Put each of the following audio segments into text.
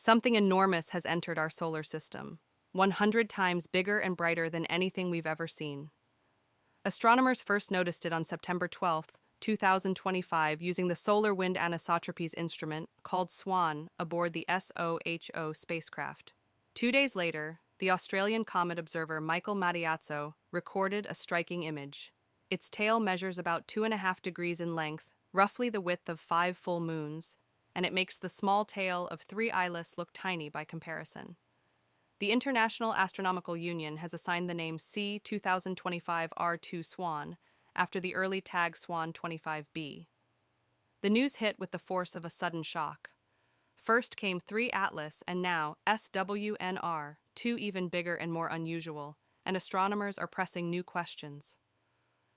Something enormous has entered our solar system, 100 times bigger and brighter than anything we've ever seen. Astronomers first noticed it on September 12, 2025, using the solar wind anisotropies instrument called SWAN aboard the SOHO spacecraft. 2 days later, the Australian comet observer Michael Mattiazzo recorded a striking image. Its tail measures about 2.5 degrees in length, roughly the width of 5 full moons, and it makes the small tail of 3 Atlas look tiny by comparison. The International Astronomical Union has assigned the name C 2025 R2 SWAN after the early tag SWAN 25b. The news hit with the force of a sudden shock. First came 3 Atlas and now SWNR, 2 even bigger and more unusual, and astronomers are pressing new questions.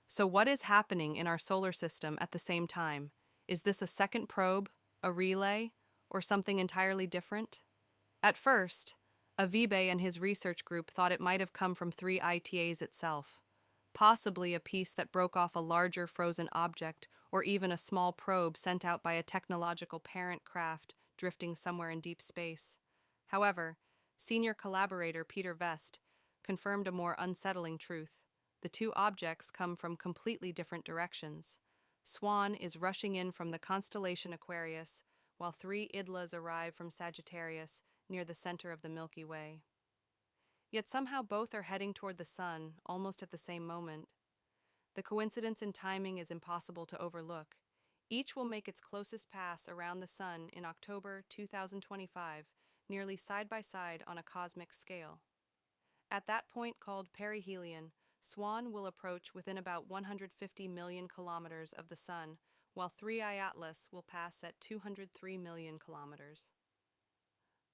So what is happening in our solar system at the same time? Is this a second probe, a relay, or something entirely different? At first, Avibe and his research group thought it might have come from 3 ITAs itself, possibly a piece that broke off a larger frozen object or even a small probe sent out by a technological parent craft drifting somewhere in deep space. However, senior collaborator Peter Vest confirmed a more unsettling truth. The 2 objects come from completely different directions. SWAN is rushing in from the constellation Aquarius, while 3 Idlas arrive from Sagittarius, near the center of the Milky Way. Yet somehow both are heading toward the sun, almost at the same moment. The coincidence in timing is impossible to overlook. Each will make its closest pass around the sun in October 2025, nearly side by side on a cosmic scale. At that point called perihelion, SWAN will approach within about 150 million kilometers of the sun, while 3I Atlas will pass at 203 million kilometers.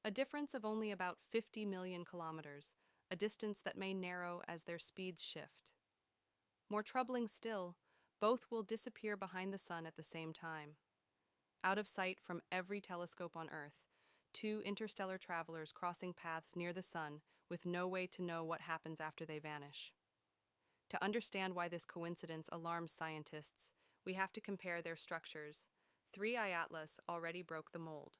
A difference of only about 50 million kilometers, a distance that may narrow as their speeds shift. More troubling still, both will disappear behind the sun at the same time. Out of sight from every telescope on Earth, 2 interstellar travelers crossing paths near the sun with no way to know what happens after they vanish. To understand why this coincidence alarms scientists, we have to compare their structures. 3I Atlas already broke the mold.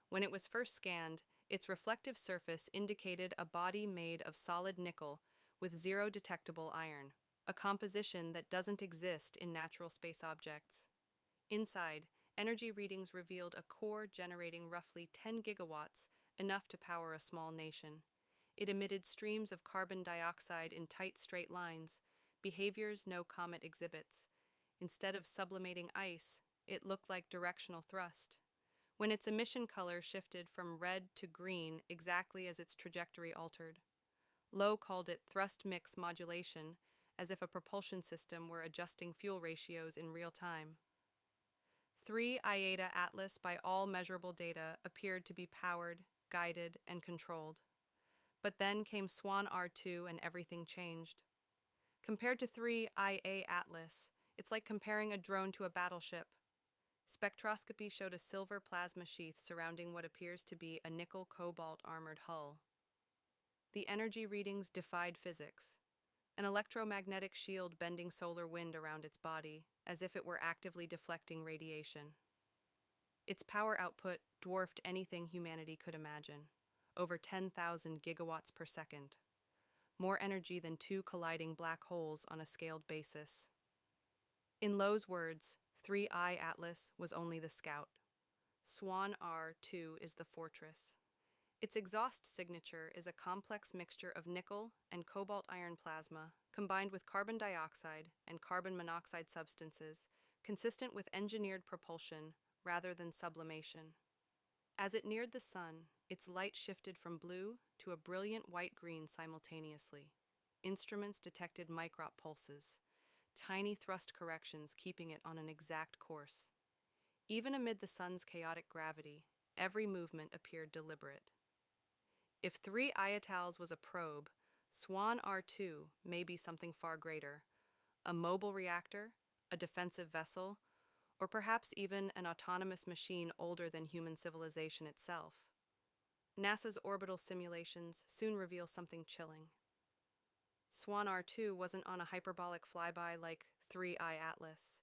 When it was first scanned, its reflective surface indicated a body made of solid nickel with 0 detectable iron, a composition that doesn't exist in natural space objects. Inside, energy readings revealed a core generating roughly 10 gigawatts, enough to power a small nation. It emitted streams of carbon dioxide in tight straight lines, behaviors no comet exhibits. Instead of sublimating ice, it looked like directional thrust. When its emission color shifted from red to green exactly as its trajectory altered. Loeb called it thrust mix modulation, as if a propulsion system were adjusting fuel ratios in real time. 3 Iota Atlas, by all measurable data, appeared to be powered, guided, and controlled. But then came SWAN R2 and everything changed. Compared to 3 IA Atlas, it's like comparing a drone to a battleship. Spectroscopy showed a silver plasma sheath surrounding what appears to be a nickel-cobalt armored hull. The energy readings defied physics. An electromagnetic shield bending solar wind around its body, as if it were actively deflecting radiation. Its power output dwarfed anything humanity could imagine, over 10,000 gigawatts per second. More energy than 2 colliding black holes on a scaled basis. In Loeb's words, 3I Atlas was only the scout. SWAN R2 is the fortress. Its exhaust signature is a complex mixture of nickel and cobalt iron plasma, combined with carbon dioxide and carbon monoxide substances, consistent with engineered propulsion rather than sublimation. As it neared the sun, its light shifted from blue to a brilliant white-green simultaneously. Instruments detected microt pulses, tiny thrust corrections keeping it on an exact course. Even amid the sun's chaotic gravity, every movement appeared deliberate. If 3 Iotals was a probe, SWAN R2 may be something far greater, a mobile reactor, a defensive vessel, or perhaps even an autonomous machine older than human civilization itself. NASA's orbital simulations soon reveal something chilling. SWAN R2 wasn't on a hyperbolic flyby like 3I Atlas.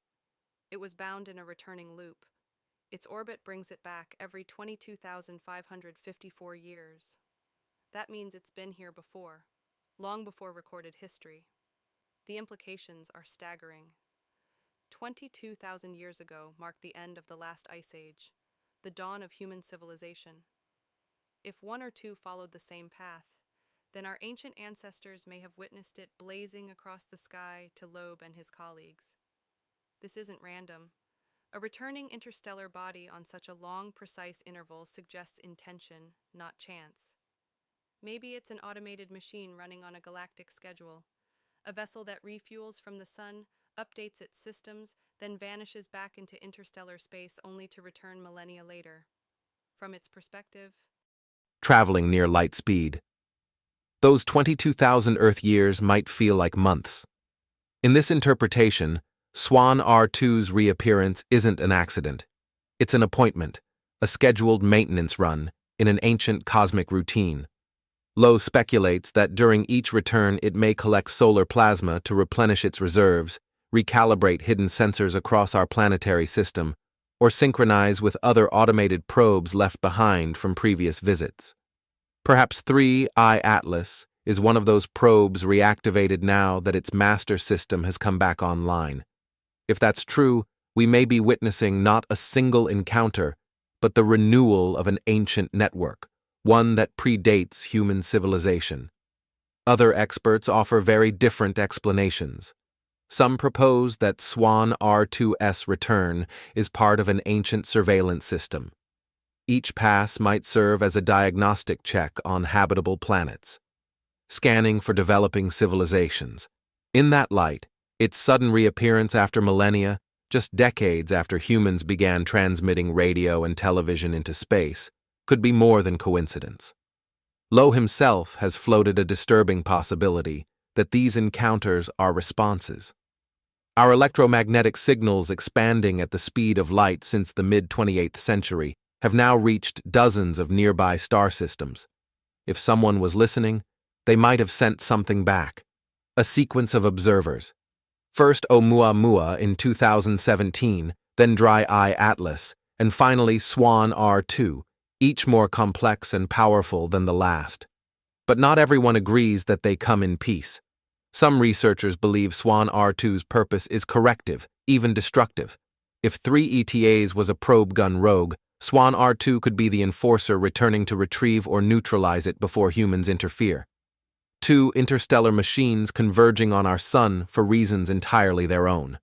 It was bound in a returning loop. Its orbit brings it back every 22,554 years. That means it's been here before, long before recorded history. The implications are staggering. 22,000 years ago marked the end of the last ice age, the dawn of human civilization. If SWAN R2 followed the same path, then our ancient ancestors may have witnessed it blazing across the sky to Loeb and his colleagues. This isn't random. A returning interstellar body on such a long, precise interval suggests intention, not chance. Maybe it's an automated machine running on a galactic schedule, a vessel that refuels from the sun, updates its systems, then vanishes back into interstellar space only to return millennia later. From its perspective, traveling near light speed. Those 22,000 Earth years might feel like months. In this interpretation, SWAN R2's reappearance isn't an accident. It's an appointment, a scheduled maintenance run in an ancient cosmic routine. Loeb speculates that during each return it may collect solar plasma to replenish its reserves, recalibrate hidden sensors across our planetary system, or synchronize with other automated probes left behind from previous visits. Perhaps 3I Atlas is one of those probes reactivated now that its master system has come back online. If that's true, we may be witnessing not a single encounter, but the renewal of an ancient network, one that predates human civilization. Other experts offer very different explanations. Some propose that SWAN R2's return is part of an ancient surveillance system. Each pass might serve as a diagnostic check on habitable planets, scanning for developing civilizations. In that light, its sudden reappearance after millennia, just decades after humans began transmitting radio and television into space, could be more than coincidence. Loeb himself has floated a disturbing possibility that these encounters are responses. Our electromagnetic signals expanding at the speed of light since the mid-28th century have now reached dozens of nearby star systems. If someone was listening, they might have sent something back. A sequence of observers. First Oumuamua in 2017, then Dry-Eye Atlas, and finally SWAN R2, each more complex and powerful than the last. But not everyone agrees that they come in peace. Some researchers believe SWAN R2's purpose is corrective, even destructive. If 3 ETAs was a probe gun rogue, SWAN R2 could be the enforcer returning to retrieve or neutralize it before humans interfere. Two interstellar machines converging on our sun for reasons entirely their own.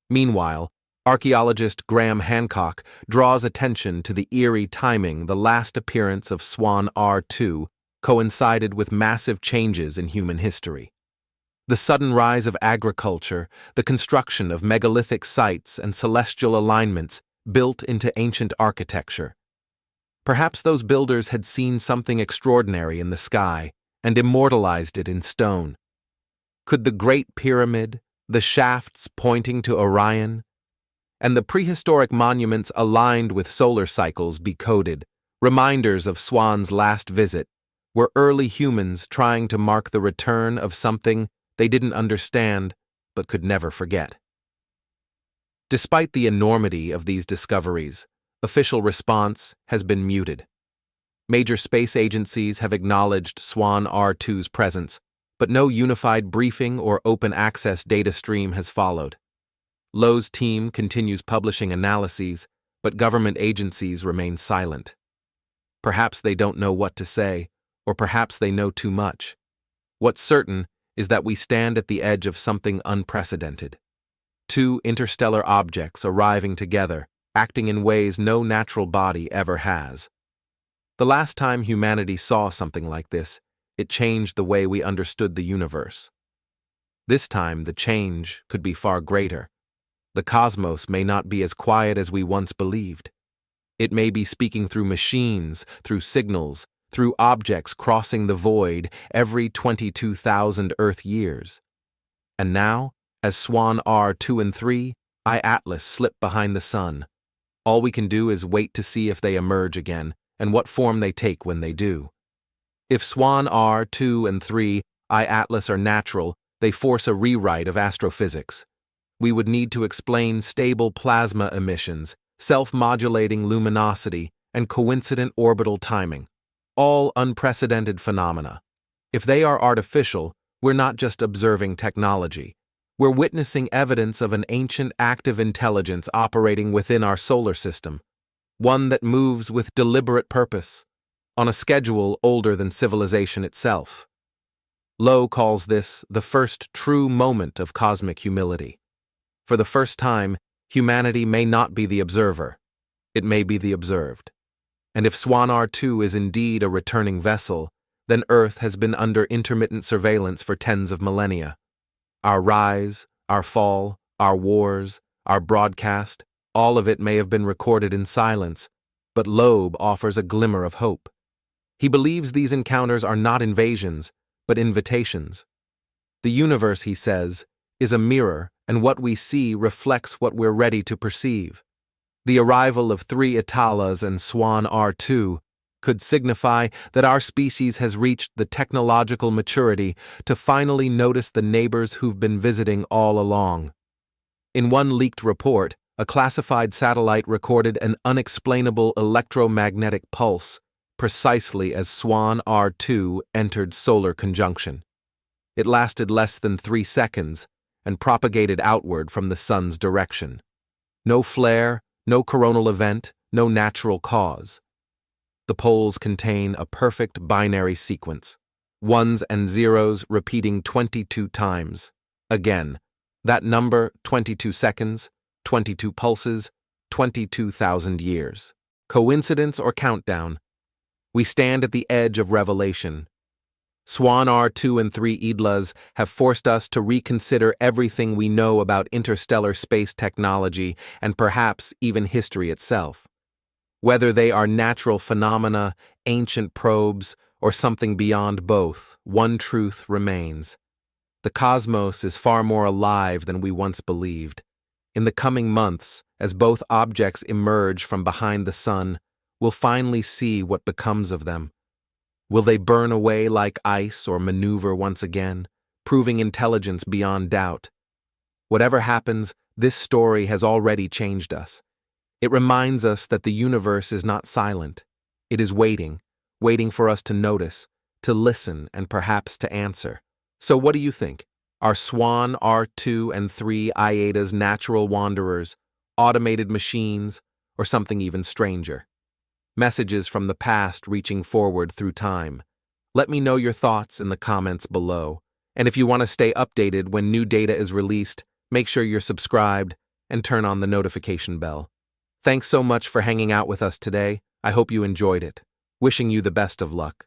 Meanwhile, archaeologist Graham Hancock draws attention to the eerie timing the last appearance of SWAN R2 coincided with massive changes in human history. The sudden rise of agriculture, the construction of megalithic sites and celestial alignments built into ancient architecture. Perhaps those builders had seen something extraordinary in the sky and immortalized it in stone. Could the Great Pyramid, the shafts pointing to Orion, and the prehistoric monuments aligned with solar cycles be coded, reminders of SWAN's last visit, were early humans trying to mark the return of something they didn't understand but could never forget? Despite the enormity of these discoveries, official response has been muted. Major space agencies have acknowledged SWAN R2's presence, but no unified briefing or open access data stream has followed. Loeb's team continues publishing analyses, but government agencies remain silent. Perhaps they don't know what to say, or perhaps they know too much. What's certain is that we stand at the edge of something unprecedented. Two interstellar objects arriving together, acting in ways no natural body ever has. The last time humanity saw something like this, it changed the way we understood the universe. This time, the change could be far greater. The cosmos may not be as quiet as we once believed. It may be speaking through machines, through signals, through objects crossing the void every 22,000 Earth years. And now, as SWAN R2 and 3I Atlas slip behind the sun, all we can do is wait to see if they emerge again and what form they take when they do. If SWAN R2 and 3I Atlas are natural, they force a rewrite of astrophysics. We would need to explain stable plasma emissions, self-modulating luminosity, and coincident orbital timing. All unprecedented phenomena. If they are artificial, we're not just observing technology. We're witnessing evidence of an ancient active intelligence operating within our solar system, one that moves with deliberate purpose, on a schedule older than civilization itself. Loeb calls this the first true moment of cosmic humility. For the first time, humanity may not be the observer. It may be the observed. And if SWAN R2 is indeed a returning vessel, then Earth has been under intermittent surveillance for tens of millennia. Our rise, our fall, our wars, our broadcast, all of it may have been recorded in silence, but Loeb offers a glimmer of hope. He believes these encounters are not invasions, but invitations. The universe, he says, is a mirror, and what we see reflects what we're ready to perceive. The arrival of 3 Atlas and SWAN R2 could signify that our species has reached the technological maturity to finally notice the neighbors who've been visiting all along. In one leaked report, a classified satellite recorded an unexplainable electromagnetic pulse precisely as SWAN R2 entered solar conjunction. It lasted less than 3 seconds and propagated outward from the sun's direction. No flare, no coronal event, no natural cause. The poles contain a perfect binary sequence, ones and zeros repeating 22 times. Again, that number, 22 seconds, 22 pulses, 22,000 years. Coincidence or countdown? We stand at the edge of revelation. SWAN R2 and 3 Atlas have forced us to reconsider everything we know about interstellar space technology and perhaps even history itself. Whether they are natural phenomena, ancient probes, or something beyond both, one truth remains. The cosmos is far more alive than we once believed. In the coming months, as both objects emerge from behind the sun, we'll finally see what becomes of them. Will they burn away like ice or maneuver once again, proving intelligence beyond doubt? Whatever happens, this story has already changed us. It reminds us that the universe is not silent. It is waiting for us to notice, to listen, and perhaps to answer. So what do you think? Are SWAN R2 and 3 Atlas natural wanderers, automated machines, or something even stranger? Messages from the past reaching forward through time. Let me know your thoughts in the comments below. And if you want to stay updated when new data is released, make sure you're subscribed and turn on the notification bell. Thanks so much for hanging out with us today. I hope you enjoyed it. Wishing you the best of luck.